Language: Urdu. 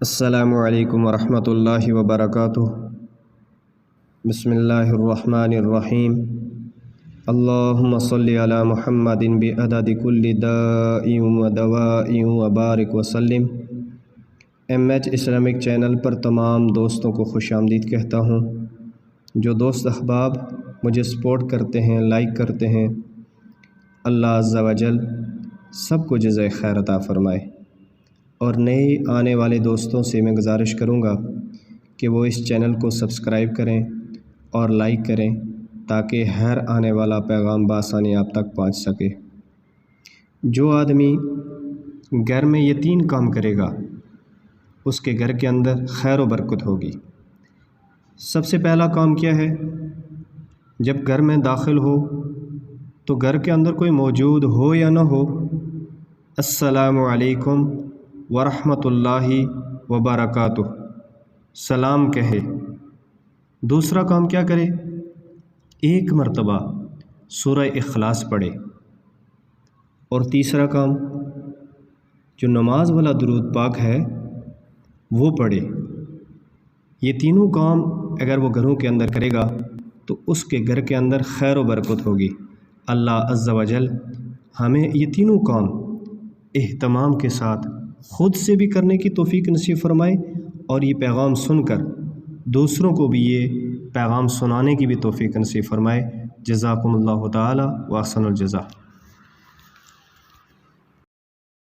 السلام علیکم ورحمۃ اللہ وبرکاتہ۔ بسم اللہ الرحمن الرحیم۔ اللہم صلی علی محمد بعدد کل داء و دواء وبارک وسلم۔ MH اسلامک چینل پر تمام دوستوں کو خوش آمدید کہتا ہوں۔ جو دوست احباب مجھے سپورٹ کرتے ہیں، لائک کرتے ہیں، اللہ عز و جل سب کو جزائے خیر عطا فرمائے۔ اور نئے آنے والے دوستوں سے میں گزارش کروں گا کہ وہ اس چینل کو سبسکرائب کریں اور لائک کریں تاکہ ہر آنے والا پیغام بآسانی آپ تک پہنچ سکے۔ جو آدمی گھر میں یہ 3 کام کرے گا اس کے گھر کے اندر خیر و برکت ہوگی۔ سب سے پہلا کام کیا ہے؟ جب گھر میں داخل ہو تو گھر کے اندر کوئی موجود ہو یا نہ ہو، السلام علیکم ورحمۃ اللہ وبرکاتہ سلام کہے۔ دوسرا کام کیا کرے؟ 1 مرتبہ سورہ اخلاص پڑھے۔ اور تیسرا کام جو نماز والا درود پاک ہے وہ پڑھے۔ یہ تینوں کام اگر وہ گھروں کے اندر کرے گا تو اس کے گھر کے اندر خیر و برکت ہوگی۔ اللہ عز و جل ہمیں یہ تینوں کام اہتمام کے ساتھ خود سے بھی کرنے کی توفیق نصیب فرمائے، اور یہ پیغام سن کر دوسروں کو بھی یہ پیغام سنانے کی بھی توفیق نصیب فرمائے۔ جزاکم اللہ تعالی و احسن الجزا۔